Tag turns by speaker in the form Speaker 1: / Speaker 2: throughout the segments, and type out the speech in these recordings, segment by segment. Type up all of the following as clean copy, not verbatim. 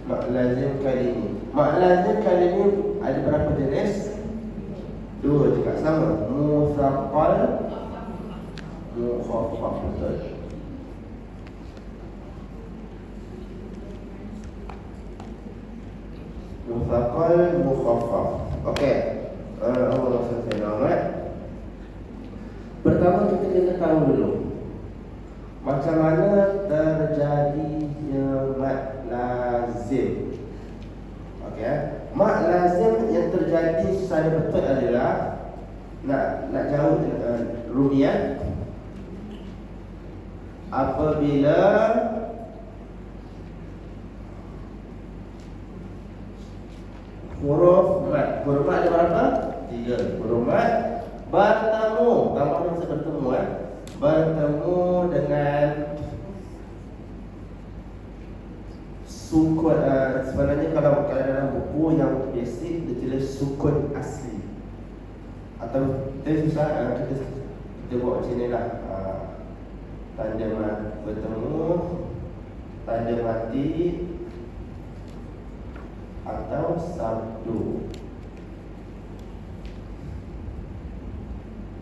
Speaker 1: Mak lazim kalimi. Mak lazim kalimi ada berapa jenis? Dua juga sama. Musaqqal, mukhaffaf. Betul. Musaqqal, mukhaffaf. Okey. Allah SWT. Pertama kita kena tahu dulu macam mana terjadinya mat lazim. Okey. Mat lazim yang terjadi secara betul adalah nak jauh rumiat apabila huruf mat. Huruf mat ada berapa? 3. Huruf mat bertemu, tambahnya bisa bertemu bertemu dengan sukun. Sebenarnya kalau dalam buku yang basic dia tulis sukun asli, atau dia susah kita buat macam ni lah. Tanda bertemu, tanda mati atau sabdu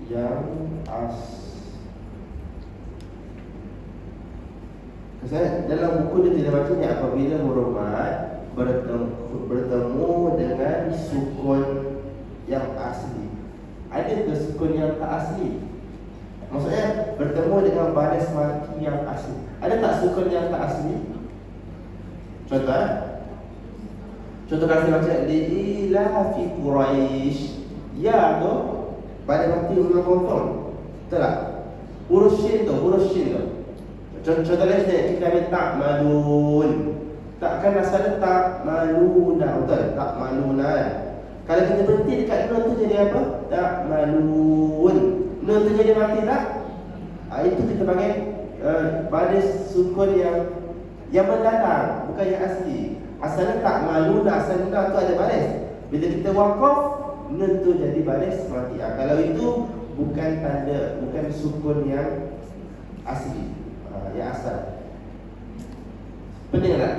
Speaker 1: yang dalam buku dia tidak baca ni apabila huruf mat bertemu dengan sukun yang asli. Ada ke sukun yang tak asli? Maksudnya bertemu dengan baris mati yang asli. Ada tak sukun yang tak asli? Contoh kasih macam li'ila fi Quraisy. Ya tu baris mati huruf confirm. Betul tak? Huruf shin tu. Contoh lain kita ambil tak malun. Takkan asalnya tak maluna. Betul? Tak maluna. Kalau kita berhenti dekat nun tu jadi apa? Tak malun. Nun tu jadi mati tak? Itu kita panggil baris sukun yang mendatang, bukan yang asli. Asalnya tak maluna, asalnya tu ada baris. Bila kita wakaf, nun tu jadi baris mati. Kalau itu bukan tanda, bukan sukun yang asli, yang asal. Pening tak?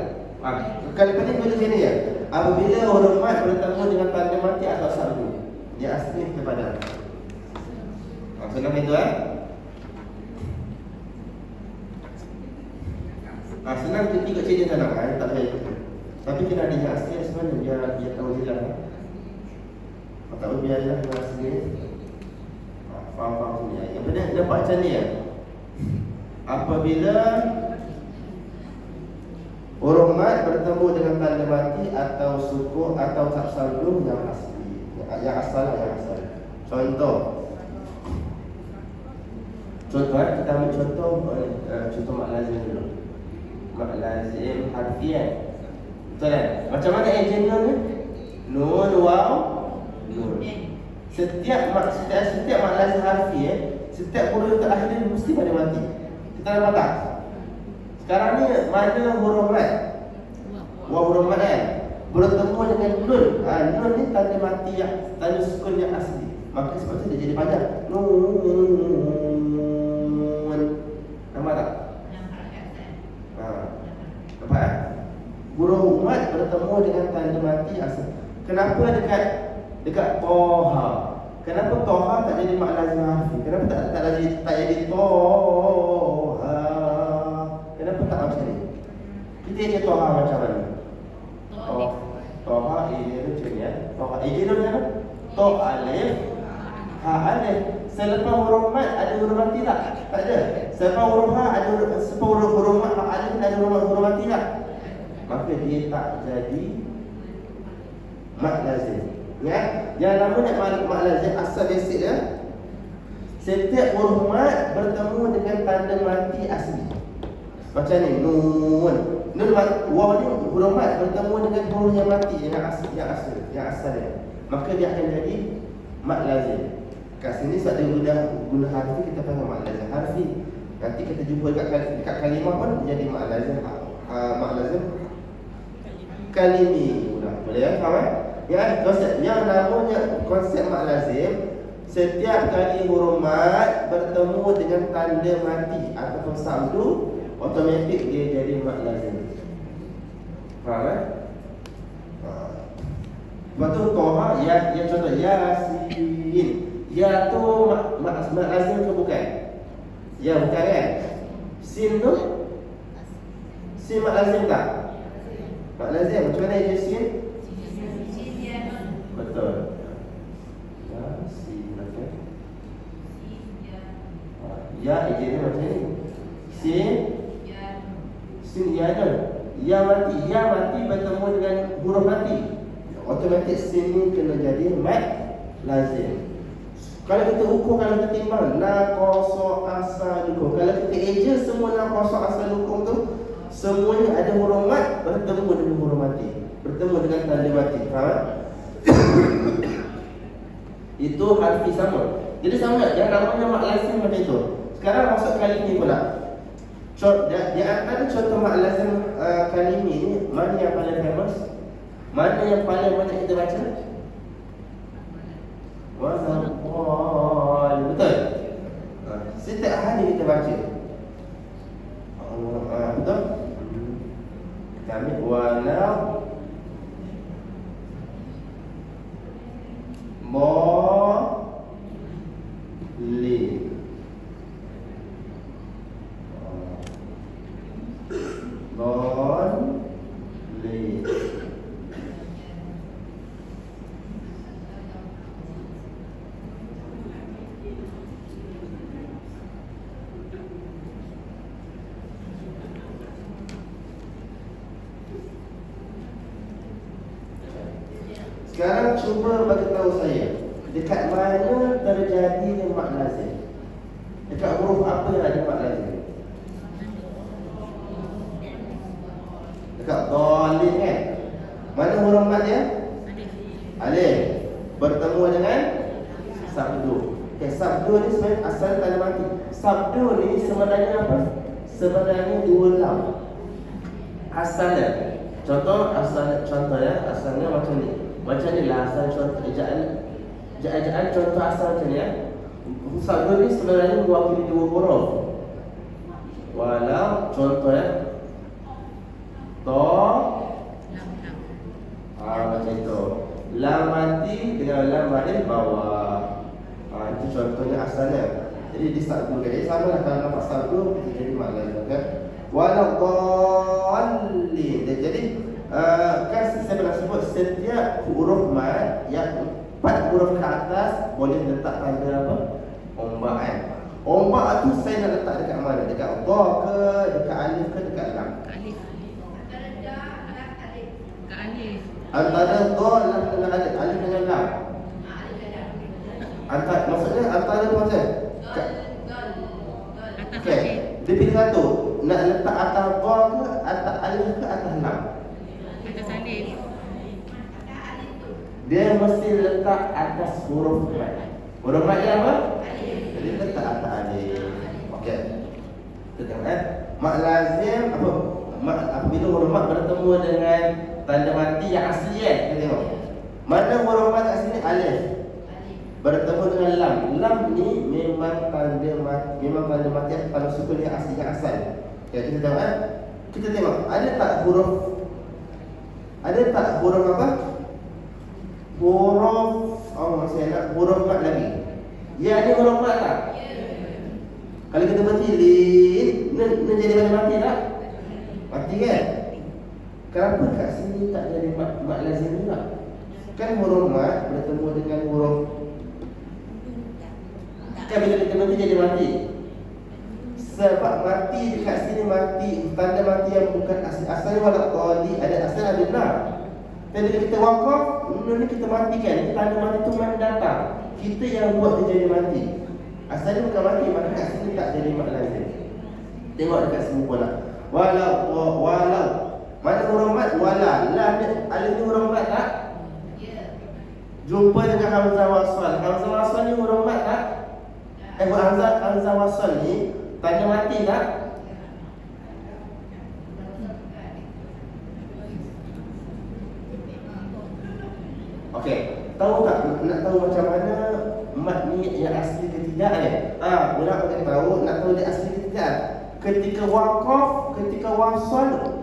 Speaker 1: Kalau pening boleh sini ya. Apabila huruf mat bertemu dengan tanda mati atau sabdu, yang asli kita padam. Senang itu senang kita ikut cerita senang tak payah ikut. Tapi kena ada yang asli sebenarnya dia tahu jelas. Tak boleh biarlah yang asli. Faham ni. Yang benar dapat macam ni ya. Apabila huruf mat bertemu dengan tanda mati atau sukun atau sabdu yang asli, yang asal. Contoh kita ambil contoh mak lazim dulu. Mak lazim harfiah. Betul kan? Macam mana ejen nun ni? Nun, waw, nun. Setiap mak lazim harfiah, setiap huruf terakhir dia mesti pada mati. Kita nampak tak? Sekarang ni mana huruf mat? Waw huruf mat kan? Bertemu dengan nun. Nun ni tanda mati yang tanda sukun yang asli. Maka sebab tu dia jadi panjang. Nun. Nampak tak? Nampak tak? Huruf mat bertemu dengan tanda mati asli. Kenapa dekat Toha? Kenapa Toha tak jadi mak lazim harfi? Kenapa tak jadi Toha? Kenapa tak macam ni? Kita je Toha macam mana? Toha ini macam ni ya. Toha ini macam mana? To alif ha alif. Selepas huruf mat ada huruf mati tak? Tak ada. Selepas huruf ha ada huruf mat ha alif ada huruf mati tak? Maka dia tak jadi mat lazim. Ya, yang namanya mat lazim asal basic ya. Setiap huruf mat bertemu dengan tanda mati asli. Macam ni nun. Nun waw ni huruf mat bertemu dengan huruf yang mati yang asal dia. Maka dia akan jadi mat lazim. Kat sini sebab dia guna harfi kita panggil mat lazim harfi. Nanti kita jumpa dekat kalimah pun jadi mat lazim kalimi. Boleh ya? Faham kan? Ya, konsep yang namanya konsep mat lazim, setiap kali huruf mat bertemu dengan tanda mati ataupun sabdu, automatik dia jadi mat lazim. Faham kan? Lepas tu Toha, ya contoh Yasin. Ya tu mak lazim ke bukan? Ya bukan kan? Sin tu sin mak lazim tak? Mak lazim. Macam mana dia sin? Betul. Yasin macam ya ejanya macam ni. Sin ya tu. Ya mati bertemu dengan huruf mati. Otomatik sin ni kena jadi mat lazim. Kalau kita ukur, kalau kita timbang naqasa asalukum, kalau kita eja semua naqasa asalukum tu, semuanya ada huruf mat bertemu dengan huruf mati, bertemu dengan tanda mati. Faham? Itu harfi sama. Jadi sama yang namanya mak lazim macam itu. Sekarang masuk kalimi pula. Di antara contoh mak lazim kalimi ni, mana yang paling famous? Mana yang paling banyak kita baca? Wazal. Betul? Setiap hari kita baca. Betul? Kita ambil walau boleh. Boleh. Sekarang cuba bagi tahu saya, dekat mana terjadi mak lazim? Dekat huruf apa yang ada mak lazim? Dekat dhalin kan? Mana huruf mat dia? Alif. Bertemu dengan sabdu. Okay, sabdu ni sebenarnya asal tanda mati. Sabdu ni sebenarnya apa? Sebenarnya dua lam. Asalnya. Contohnya asalnya macam ni. Macam ni lah asal contoh ejaan contoh asal macam ni ya. Sabdu ni sebenarnya mewakili dua huruf. Walau contoh ya. Macam itu. Lam mati dengan lam baris bawah. Itu contohnya asalnya. Jadi di sabdu kan. Jadi sama lah kalau nampak sabdu kita jadi mak lazim kan. Walau dhalin. Jadi kan saya pernah sebut setiap huruf mat yang 4 huruf ke atas boleh letak tanda apa? Ombak kan. Ombak tu saya nak letak dekat mana? Dekat dha ke, dekat alif ke, dekat lam? Antara dha lam dengan alif, alif dengan lam. Maksudnya antara tu macam? Okey, dia pilih satu. Nak letak atas dha ke, atas alif ke, atas lam?
Speaker 2: Atas alif.
Speaker 1: Dia mesti letak atas huruf mat. Huruf mat dia apa? Alif. Jadi letak atas alif. Okey. Kita tengok mak lazim apa? Apabila huruf mat bertemu dengan tanda mati yang asli kan? Kita tengok. Mana huruf mat asli ni? Alif. Bertemu dengan lam. Lam ni memang tanda mati, memang tanda mati pada sukun yang asli yang asal. Okey, kita tengok Kita tengok ada tak huruf apa? Huruf saya nak huruf mat lagi. Ya, ada huruf mat tak? Kalau kita berhenti ni jadi mana mati tak? Mati kan? Kenapa kat sini tak jadi mat lazim juga? Kan huruf mat bertemu dengan huruf. Kan bila kita berhenti jadi mati. Sebab mati dekat sini mati, tanda mati yang bukan asli. Asalnya walau qali, ada asal ada lam. Dan bila kita wakaf, benda ni kita matikan. Tanda mati tu mana datang? Kita yang buat dia jadi mati. Asalnya bukan mati, maka kat sini tak jadi mak lazim. Tengok dekat sini pula. Walau. Mana huruf mat? Wala. Lam ni, alif ni huruf mat tak? Ya. Jumpa dengan hamzah wasal. Hamzah wasal ni huruf mat tak? Hamzah wasal ni tanda mati tak? Okey, tahu tak nak tahu macam mana mat ni yang asli ke tidak ni? Mula kita tahu nak tahu dia asli ke tidak. Ketika waqaf, ketika wasal,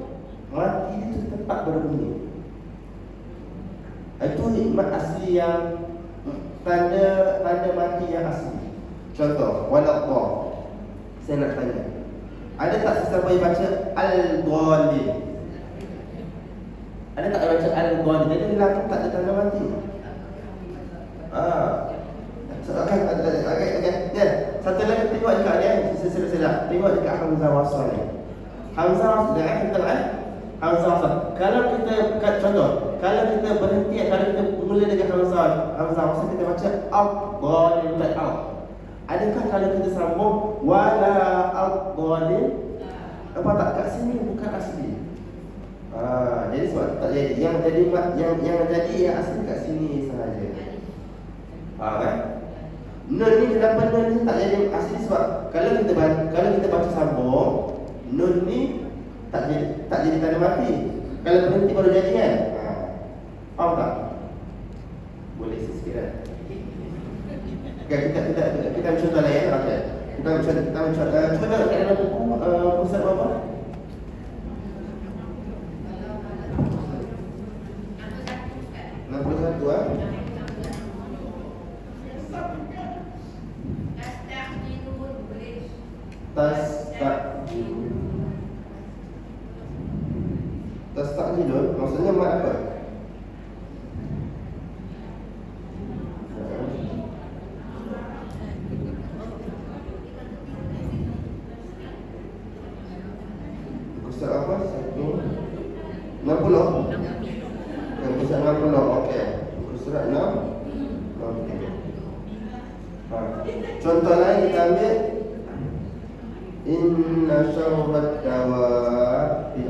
Speaker 1: mati itu tetap berbunyi. Itu hikmat asli yang tanda mati yang asli. Contoh, walallah. Saya nak tanya, ada tak sesiapa yang baca al-dhalin? Ada tak yang baca al-dhalin? Jadi lelaki tak ada tanda mati. Okay. Satu lagi tengok dekat dia, sila. Tengok dekat Hamzah Wasal ni. Hamzah Wasal, kita nak Hamzah Wasal. Kalau kita contoh, kalau kita berhenti, kalau kita mula dengan Hamzah Wasal, kita baca al-dhalin, bukan al. Adakah kalau kita sambung wala al-dhalin? Apa tak kat sini bukan asli. Jadi sebab tak jadi. Yang jadi yang asli kat sini sahaja. Kan? Nun ni kenapa nun ni tak jadi asli sebab kalau kita baca sambung, nun ni tak jadi tanda mati. Kalau berhenti baru jadi kan? Faham tak? Boleh sikit kan? Okay, kita contoh lain. Okay. Kita contoh. Cuba tengok kat dalam buku pusat apa? Nombor 61 Tastakjilun maksudnya mat apa? Ustaz apa? 60? Ustaz 60, okey. Ustaz 6? Okey. Contoh lain kita ambil inna syarrat dawabi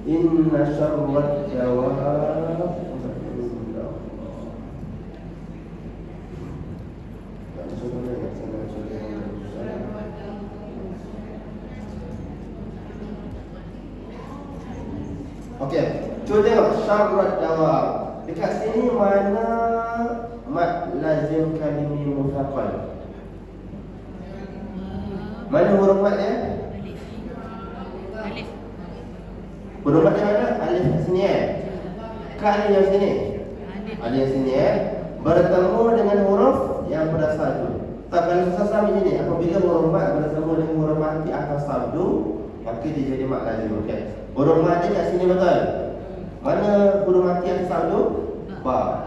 Speaker 1: inna syarrat dawab. Okey, cuba tengok syarrat dawab. Dekat sini mana mad lazim kalimi muthaqqal? Mana huruf mad dia?
Speaker 2: Alif.
Speaker 1: Huruf mad dia mana? Alif kat sini Ka alif yang sini. Alif yang sini bertemu dengan huruf yang pada sabdu. Tak kalau susah macam ni, apabila huruf mad bertemu dengan huruf mati atas sabdu, maka dia jadi mad lazim. Okey. Huruf mad dia kat sini betul. Mana huruf mati atas sabdu? Ba.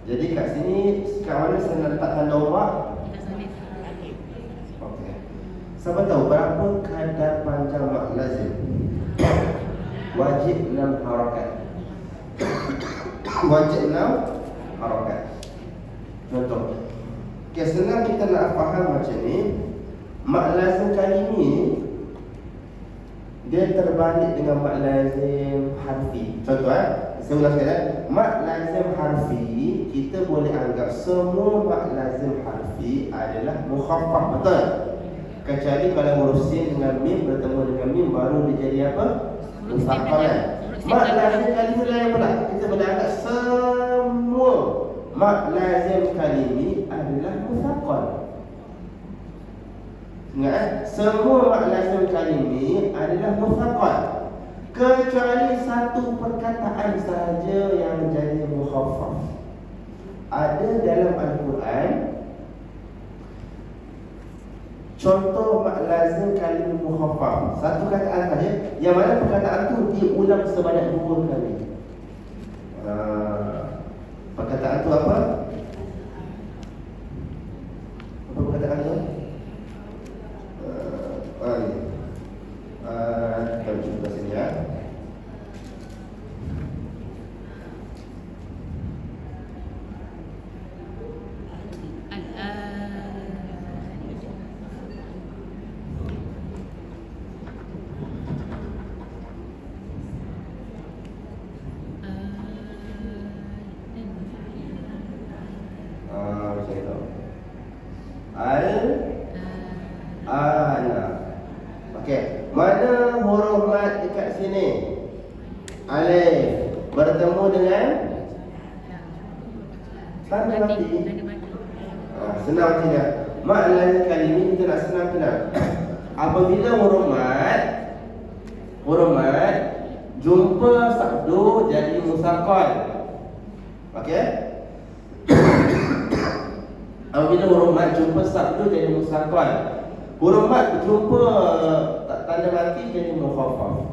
Speaker 1: Jadi kat sini kat mana saya nak letak tanda umat? Siapa tahu berapa kadar panjang mad lazim? Wajib 6 harakat. Wajib 6 harakat. Contoh. Okay, senang kita nak faham macam ni. Mad lazim kali ni dia terbalik dengan mad lazim harfi. Contoh saya ulang sekali. Mad lazim harfi, kita boleh anggap semua mad lazim harfi adalah mukhaffaf, betul? Kecuali kalau huruf sin dengan mim bertemu dengan mim baru dia jadi apa? Mustaqalan. Mad lazim kalimi lain pula. Kita boleh anggap semua mad lazim kalimi adalah mustaqal. Ingat semua mad lazim kalimi adalah mustaqal. Kecuali satu perkataan sahaja yang jadi mukhaffaf. Ada dalam Al-Quran contoh mad lazim kalim mukhaffaf. Satu kataan saja yang mana perkataan tu diulang sebanyak 2 kali. Perkataan tu apa? Apa perkataan tu? Kita cuba sini ya. Mana huruf mat dekat sini? Alif bertemu dengan tanda mati. Senang tidak? Mat lazim kalimi kita nak senang kenal. Apabila huruf mat jumpa sabdu jadi musaqqal. Okey? Apabila huruf mat jumpa sabdu jadi musaqqal. Huruf mat jumpa tanda mati jadi mukhaffaf.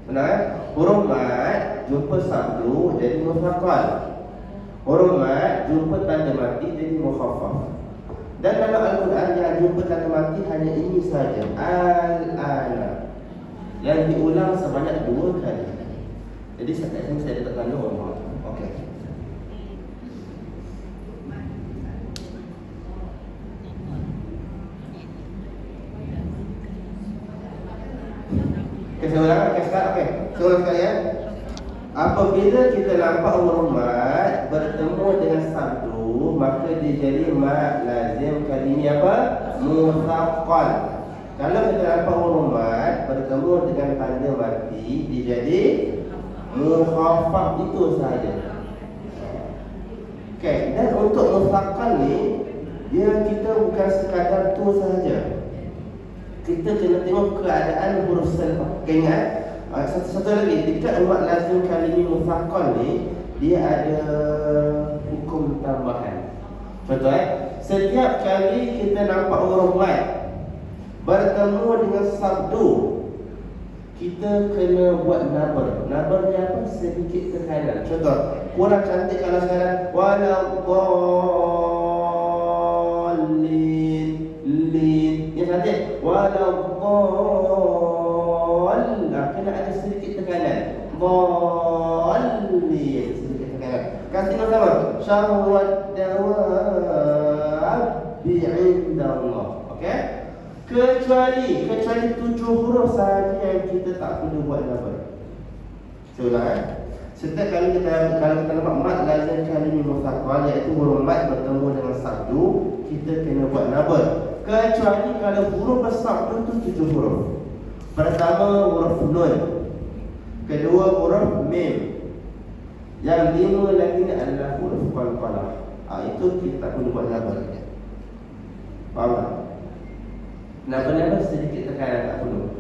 Speaker 1: Benar? Huruf mat jumpa sabdu jadi musaqqal. Huruf mat jumpa tanda mati jadi mukhaffaf. Dan dalam Al-Quran yang jumpa tanda mati hanya ini saja, al-ana, yang diulang sebanyak 2 kali. Jadi setiap ini saya letak tanda huruf. Okey. Okey, saya ulang. Okey, sekarang. Okey, saya ulang sekali ya. Apabila kita nampak huruf mat bertemu dengan sabdu, maka dia jadi mat lazim kalimi apa? Musaqqal. Kalau kita nampak huruf mat bertemu dengan tanda mati, dia jadi mukhaffaf, itu sahaja. Okey, dan untuk musaqqal ni, dia kita bukan sekadar tu sahaja. Kita kena tengok keadaan huruf selepas. Okay, ingat? Satu lagi, dekat mat lazim kalimi musaqqal ni, dia ada hukum tambahan. Contoh setiap kali kita nampak huruf mat bertemu dengan sabdu, kita kena buat nabar. Nabar ni apa? Sedikit tekanan. Contoh, kurang cantik kalau sekarang waladdallin, lin. Yang cantik waladdallin. Kena ada sedikit tekanan. Dallin, sedikit tekanan. Kasih nama syarwad dawab bi'indallah. Okey? Kecuali 7 huruf sahaja yang kita tak perlu buat nabar. Saya ulang. Setiap kali kita nampak mat lazim kalimi musaqqal, iaitu huruf mat bertemu dengan sabdu, kita kena buat nabar. Kecuali kalau huruf bersabdu tu 7 huruf. Pertama huruf nun, kedua huruf mim, yang 5 lagi ni adalah huruf qalqalah. Itu kita tak perlu buat nabar. Faham tak? Nabar sedikit tekanan, tak perlu.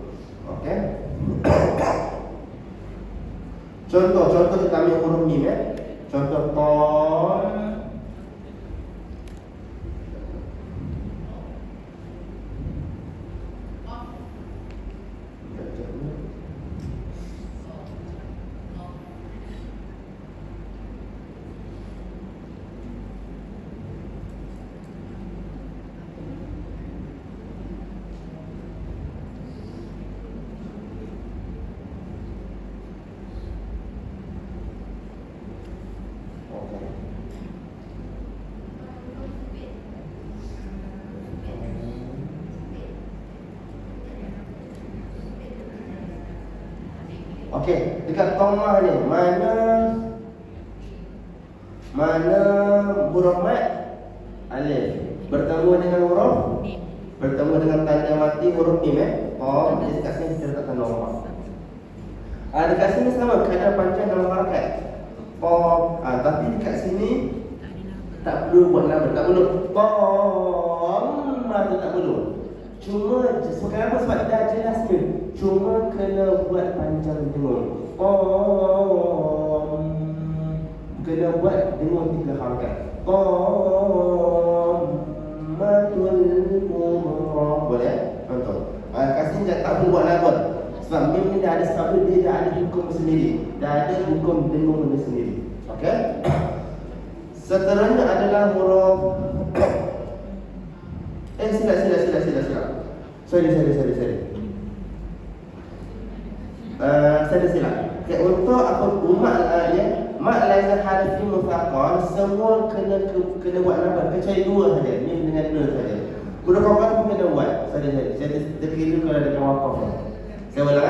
Speaker 1: Okey. Contoh kita ambil huruf mim ya. Contoh ta. Okey, dekat tomah ni mana huruf mat alif bertemu dengan huruf bertemu dengan tanda mati huruf mim jadi dekat sini kita letak tanda huruf. Dekat sini sama keadaan panjang dalam harakat. Tapi dekat sini tak perlu buat nama, tak perlu tu tak perlu. Cuma sekarang sebab dah jelas ni, cuma kena buat panjang dengung. Kena buat dengung 3 harakat. Matul kubra. Boleh? Contoh. Kat sini tak perlu buat nabar. Sebab mim ni dah ada sabdu, dia dah ada hukum sendiri. Dah ada hukum dengung dia sendiri. Okey? Seterusnya adalah huruf Sila. Sorry. Saya silap. Okay, untuk apa mat lazim harfi musaqqal semua kena buat nabar kecuali 2 saja. Mim dengan nun saja. Huruf qalqal pun kena buat. Saya terkira kalau ada waqaf. Saya ulang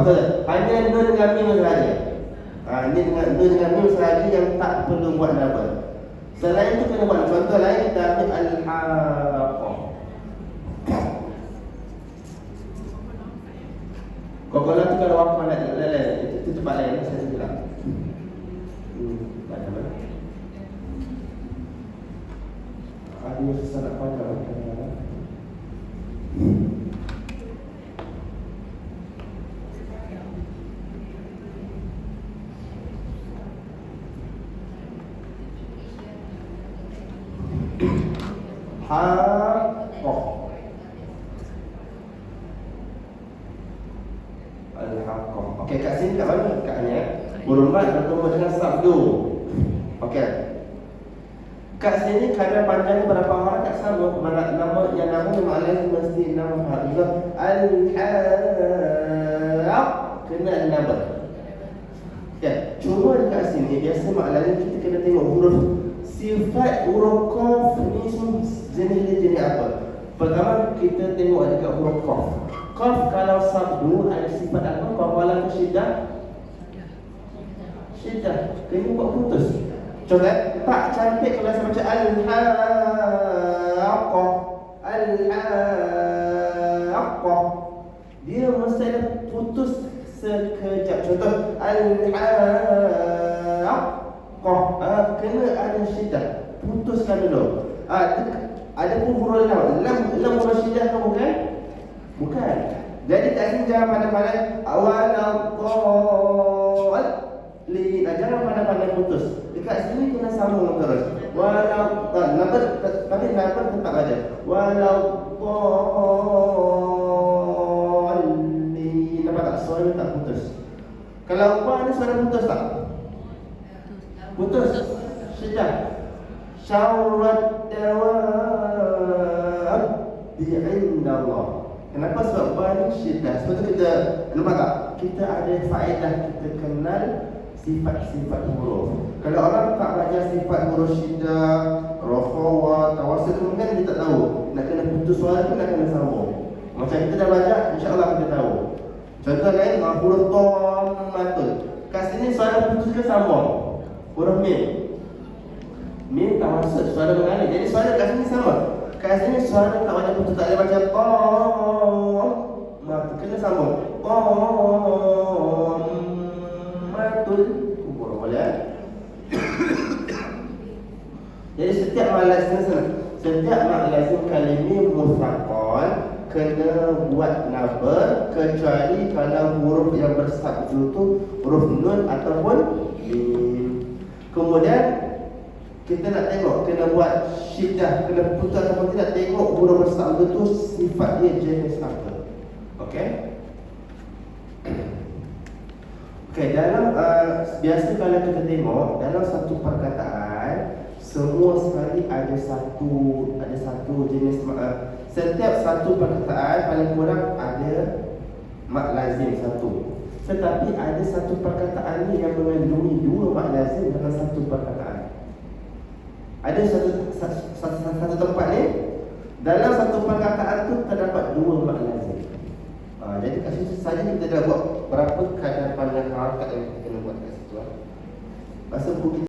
Speaker 1: betul. Hanya nun dengan mim saja. Ini dengan nun dengan mim saja yang tak perlu buat nabar. Selain itu kena buat. Contoh lain kita ambil al-haqqah. Kokola tu kalau waktu mana itu tempat lain saya bilang. Mana mana? Ada susah nak pandang kadang-kadang. Haqqah. Al-haqqah. Okey, kat sini kat mana katnya? Huruf mat bertemu dengan sabdu. Okey. Kat sini kadar panjangnya berapa harakat sama. Nama yang namanya maklum mesti nama harakat. Al-haq kena nama. Okey, cuma dekat sini biasa maknanya kita kena tengok huruf sifat huruf qaf ni jenis apa? Pertama kita tengok dekat huruf qaf. Qaf kalau sabdu ada sifat apa? Bawalan ke syiddah? Syiddah. Kena buat putus. Contoh, tak cantik kalau saya baca al-haqqah. Al-haqqah. Dia mesti ada putus sekejap. Contoh, al-haqqah. Kena ada syiddah. Putuskan dulu. Ada pun huruf lam. Lam huruf syiddah ke bukan? Bukan. Jadi kat sini jangan pandai-pandai waladhdallin. Jangan pandai-pandai putus. Dekat sini kena sambung terus. Tapi nafas tetap ada. Waladhdallin. Nampak tak? Suara tak putus. Kalau apa ada suara putus tak? Putus. Syiddah. Syarrad dawab bi'indallah. Kenapa? Sebab banyak syiddah. Sebab tu kita, nampak tak? Kita ada faedah kita kenal sifat-sifat huruf. Kalau orang tak belajar sifat huruf syiddah, rokhawah, tawasul, mungkin dia tak tahu. Nak kena putus suara tu nak kena sambung. Macam kita dah belajar, insya-Allah kita tahu. Contoh lain, huruf dhammatul. Kat sini suara putus ke sambung? Huruf mim. Mim tawasul, suara mengalir. Jadi suara kat sini sama. Kat sini suara tak banyak putus, tak ada macam tom. Kena sambung. Matul. Boleh. Jadi setiap mak lazim kalimah mufraqan kena buat nabar, kecuali kalau huruf yang bersabdu tu huruf nun ataupun mim. Kemudian kita nak tengok kena buat syiddah, kena putus ataupun tidak, tengok huruf bersabdu tu sifat dia jenis apa. Okey? Okey, dalam biasa kalau kita tengok dalam satu perkataan semua sekali ada satu jenis setiap satu perkataan paling kurang ada mak lazim satu. Tetapi ada satu perkataan ni yang mengandungi dua mak lazim dalam satu perkataan. Ada satu tempat ni dalam satu perkataan tu terdapat dua mak lazim. Jadi kat situ saja kita dah buat berapa kadar panjang harakat yang kita kena buat kat situ. Pasal buku